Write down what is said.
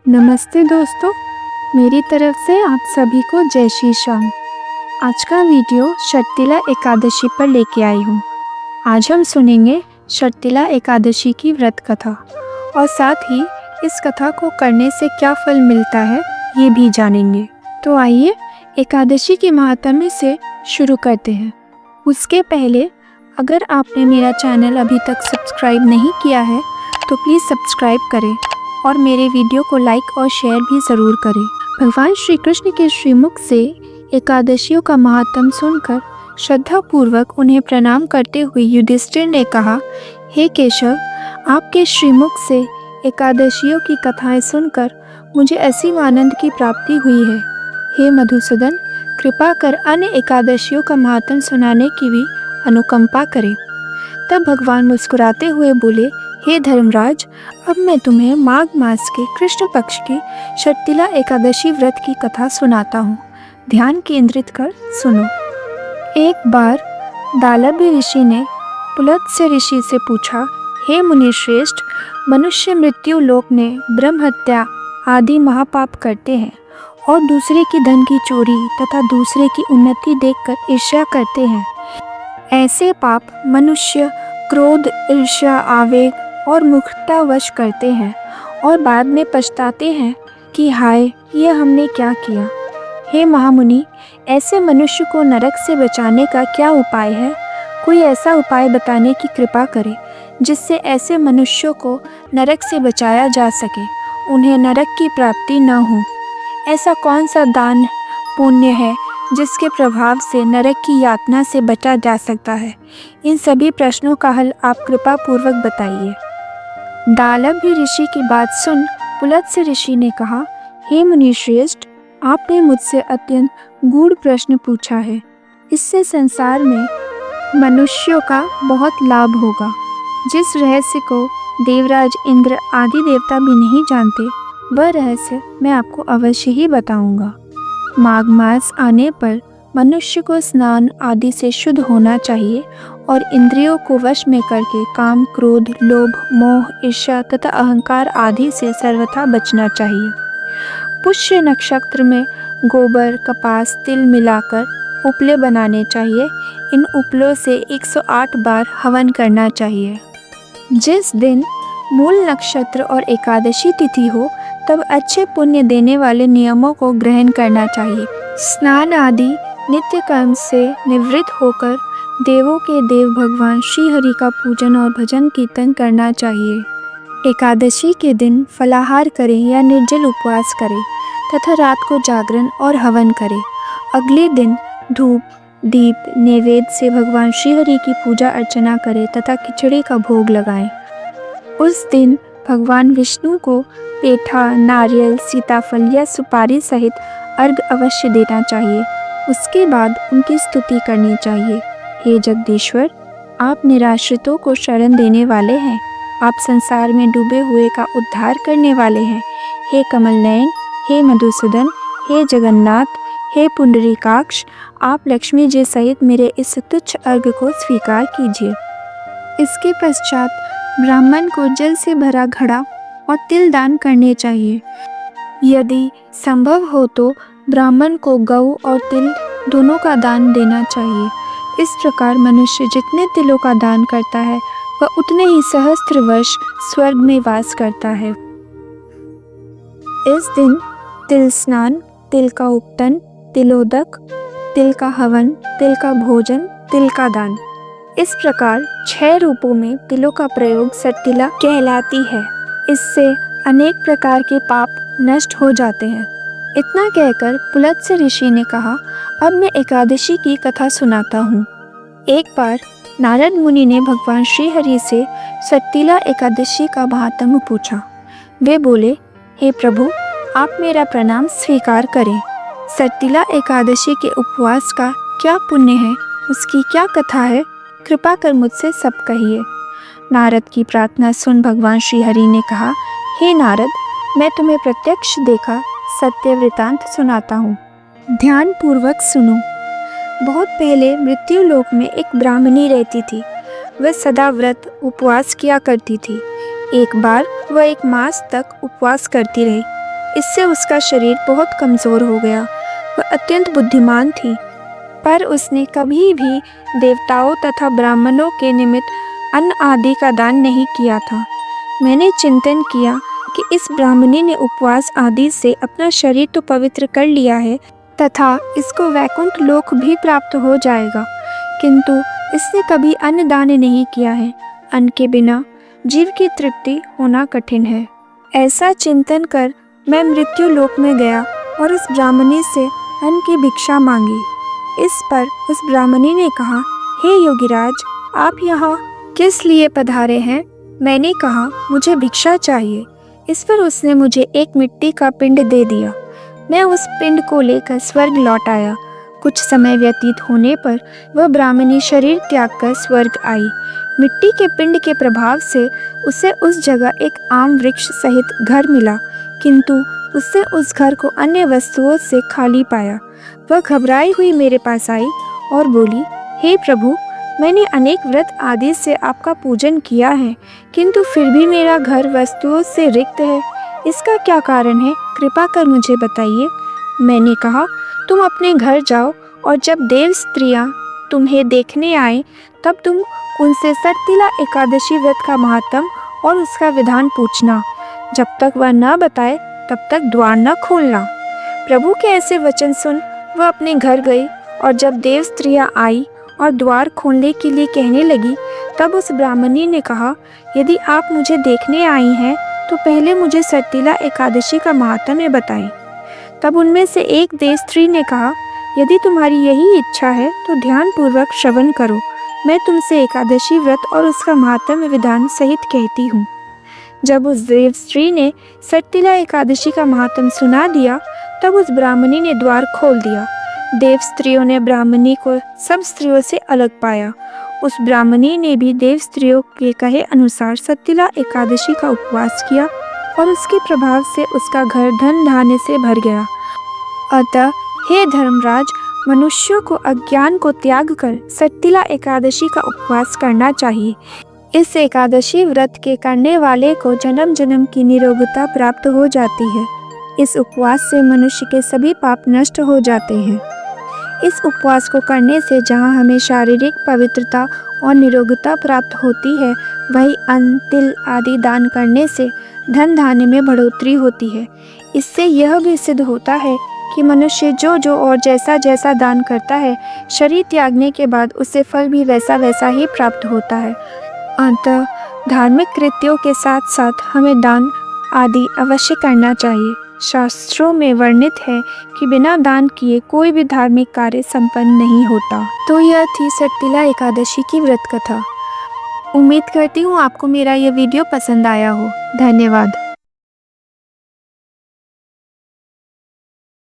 नमस्ते दोस्तों, मेरी तरफ से आप सभी को जय श्री श्याम। आज का वीडियो शर्तिला एकादशी पर लेके आई हूँ। आज हम सुनेंगे शर्तिला एकादशी की व्रत कथा और साथ ही इस कथा को करने से क्या फल मिलता है ये भी जानेंगे। तो आइए एकादशी के महात्म्य से शुरू करते हैं। उसके पहले अगर आपने मेरा चैनल अभी तक सब्सक्राइब नहीं किया है तो प्लीज़ सब्सक्राइब करें और मेरे वीडियो को लाइक और शेयर भी ज़रूर करें। भगवान श्री कृष्ण के श्रीमुख से एकादशियों का महात्म सुनकर श्रद्धापूर्वक उन्हें प्रणाम करते हुए युधिष्ठिर ने कहा, हे केशव, आपके श्रीमुख से एकादशियों की कथाएं सुनकर मुझे असीम आनंद की प्राप्ति हुई है। हे मधुसूदन, कृपा कर अन्य एकादशियों का महात्म सुनाने की भी अनुकंपा करें। तब भगवान मुस्कुराते हुए बोले, हे धर्मराज, अब मैं तुम्हें माघ मास के कृष्ण पक्ष की शर्तिला एकादशी व्रत की कथा सुनाता हूँ। ध्यान केंद्रित कर सुनो। एक बार दालभ्य ऋषि ने पुलत्स्य ऋषि से पूछा, हे मुनिश्रेष्ठ, मनुष्य मृत्यु लोक में ब्रह्म हत्या आदि महापाप करते हैं और दूसरे की धन की चोरी तथा दूसरे की उन्नति देखकर ईर्ष्या करते हैं। ऐसे पाप मनुष्य क्रोध, ईर्ष्या, आवेग और मूर्खतावश करते हैं और बाद में पछताते हैं कि हाय, ये हमने क्या किया। हे महामुनि, ऐसे मनुष्य को नरक से बचाने का क्या उपाय है? कोई ऐसा उपाय बताने की कृपा करे जिससे ऐसे मनुष्यों को नरक से बचाया जा सके, उन्हें नरक की प्राप्ति न हो। ऐसा कौन सा दान पुण्य है जिसके प्रभाव से नरक की यातना से बचा जा सकता है? इन सभी प्रश्नों का हल आप कृपा पूर्वक बताइए। दालभ्य ऋषि की बात सुन पुलत्स्य ऋषि ने कहा, हे मुनिश्रेष्ठ, आपने मुझसे अत्यंत गूढ़ प्रश्न पूछा है। इससे संसार में मनुष्यों का बहुत लाभ होगा। जिस रहस्य को देवराज इंद्र आदि देवता भी नहीं जानते, वह रहस्य मैं आपको अवश्य ही बताऊंगा। माघ मास आने पर मनुष्य को स्नान आदि से शुद्ध होना चाहिए और इंद्रियों को वश में करके काम, क्रोध, लोभ, मोह, ईर्ष्या तथा अहंकार आदि से सर्वथा बचना चाहिए। पुष्य नक्षत्र में गोबर, कपास, तिल मिलाकर उपले बनाने चाहिए। इन उपलों से 108 बार हवन करना चाहिए। जिस दिन मूल नक्षत्र और एकादशी तिथि हो तब अच्छे पुण्य देने वाले नियमों को ग्रहण करना चाहिए। स्नान आदि नित्य कर्म से निवृत्त होकर देवों के देव भगवान श्री हरि का पूजन और भजन कीर्तन करना चाहिए। एकादशी के दिन फलाहार करें या निर्जल उपवास करें तथा रात को जागरण और हवन करें। अगले दिन धूप, दीप, नैवेद्य से भगवान श्री हरि की पूजा अर्चना करें तथा खिचड़ी का भोग लगाएं। उस दिन भगवान विष्णु को पेठा, नारियल, सीताफल या सुपारी सहित अर्घ अवश्य देना चाहिए। उसके बाद उनकी स्तुति करनी चाहिए। हे जगदीश्वर, आप निराश्रितों को शरण देने वाले हैं। आप संसार में डूबे हुए का उद्धार करने वाले हैं। हे कमल नयन, हे मधुसूदन, हे जगन्नाथ, हे पुंडरीकाक्ष, आप लक्ष्मी जी सहित मेरे इस तुच्छ अर्घ को स्वीकार कीजिए। इसके पश्चात ब्राह्मण को जल से भरा घड़ा और तिल दान करने चाहिए। यदि संभव हो तो ब्राह्मण को गौ और तिल दोनों का दान देना चाहिए। इस प्रकार मनुष्य जितने तिलों का दान करता है वह उतने ही सहस्त्र वर्ष स्वर्ग में वास करता है। इस दिन तिल स्नान, तिल का उपटन, तिलोदक, तिल का हवन, तिल का भोजन, तिल का दान, इस प्रकार 6 रूपों में तिलों का प्रयोग शर्तिला कहलाती है। इससे अनेक प्रकार के पाप नष्ट हो जाते हैं। इतना कहकर पुलत्स्य ऋषि ने कहा, अब मैं एकादशी की कथा सुनाता हूँ। एक बार नारद मुनि ने भगवान श्री हरि से शर्तिला एकादशी का महात्म्य पूछा। वे बोले, हे प्रभु, आप मेरा प्रणाम स्वीकार करें। शर्तिला एकादशी के उपवास का क्या पुण्य है, उसकी क्या कथा है, कृपा कर मुझसे सब कहिए। नारद की प्रार्थना सुन भगवान श्री हरि ने कहा, हे नारद, मैं तुम्हें प्रत्यक्ष देखा सत्य वृतांत सुनाता हूँ। ध्यान पूर्वक सुनो। बहुत पहले मृत्यु लोक में एक ब्राह्मणी रहती थी। वह सदा व्रत उपवास किया करती थी। एक बार वह 1 मास तक उपवास करती रही। इससे उसका शरीर बहुत कमज़ोर हो गया। वह अत्यंत बुद्धिमान थी, पर उसने कभी भी देवताओं तथा ब्राह्मणों के निमित्त अन्न आदि का दान नहीं किया था। मैंने चिंतन किया कि इस ब्राह्मणी ने उपवास आदि से अपना शरीर तो पवित्र कर लिया है तथा इसको वैकुंठ लोक भी प्राप्त हो जाएगा, किंतु इसने कभी अन्न दान नहीं किया है। अन्न के बिना जीव की तृप्ति होना कठिन है। ऐसा चिंतन कर मैं मृत्यु लोक में गया और उस ब्राह्मणी से अन्न की भिक्षा मांगी। इस पर उस ब्राह्मणी ने कहा, हे योगीराज, आप यहाँ किस लिए पधारे हैं? मैंने कहा, मुझे भिक्षा चाहिए। इस पर उसने मुझे एक मिट्टी का पिंड दे दिया। मैं उस पिंड को लेकर स्वर्ग लौट आया। कुछ समय व्यतीत होने पर वह ब्राह्मणी शरीर त्याग कर स्वर्ग आई। मिट्टी के पिंड के प्रभाव से उसे उस जगह एक आम वृक्ष सहित घर मिला, किंतु उसने उस घर को अन्य वस्तुओं से खाली पाया। वह घबराई हुई मेरे पास आई और बोली, हे प्रभु, मैंने अनेक व्रत आदि से आपका पूजन किया है, किंतु फिर भी मेरा घर वस्तुओं से रिक्त है। इसका क्या कारण है? कृपा कर मुझे बताइए। मैंने कहा, तुम अपने घर जाओ और जब देव स्त्रियां तुम्हें देखने आए तब तुम उनसे शर्तिला एकादशी व्रत का महात्म और उसका विधान पूछना। जब तक वह न बताए तब तक द्वार न खोलना। प्रभु के ऐसे वचन सुन वह अपने घर गई और जब देव स्त्रियां आई और द्वार खोलने के लिए कहने लगी, तब उस ब्राह्मणी ने कहा, यदि आप मुझे देखने आई हैं तो पहले मुझे शर्तिला एकादशी का महात्म्य बताएं। तब उनमें से एक देव स्त्री ने कहा, यदि तुम्हारी यही इच्छा है तो ध्यानपूर्वक श्रवण करो। मैं तुमसे एकादशी व्रत और उसका महात्म्य विधान सहित कहती हूँ। जब उस देव स्त्री ने शर्तिला एकादशी का महात्म्य सुना दिया, तब उस ब्राह्मणी ने द्वार खोल दिया। देव स्त्रियों ने ब्राह्मणी को सब स्त्रियों से अलग पाया। उस ब्राह्मणी ने भी देव स्त्रियों के कहे अनुसार शर्तिला एकादशी का उपवास किया और उसके प्रभाव से उसका घर धन धान्य से भर गया। अतः हे धर्मराज, मनुष्यों को अज्ञान को त्याग कर शर्तिला एकादशी का उपवास करना चाहिए। इस एकादशी व्रत के करने वाले को जन्म जन्म की निरोगता प्राप्त हो जाती है। इस उपवास से मनुष्य के सभी पाप नष्ट हो जाते हैं। इस उपवास को करने से जहाँ हमें शारीरिक पवित्रता और निरोगता प्राप्त होती है, वही अन्न, तिल आदि दान करने से धन धान्य में बढ़ोतरी होती है। इससे यह भी सिद्ध होता है कि मनुष्य जो जो और जैसा जैसा दान करता है, शरीर त्यागने के बाद उसे फल भी वैसा वैसा ही प्राप्त होता है। अतः धार्मिक कृत्यों के साथ साथ हमें दान आदि अवश्य करना चाहिए। शास्त्रों में वर्णित है कि बिना दान किए कोई भी धार्मिक कार्य संपन्न नहीं होता। तो यह थी शर्तिला एकादशी की व्रत कथा। उम्मीद करती हूँ आपको मेरा यह वीडियो पसंद आया हो। धन्यवाद।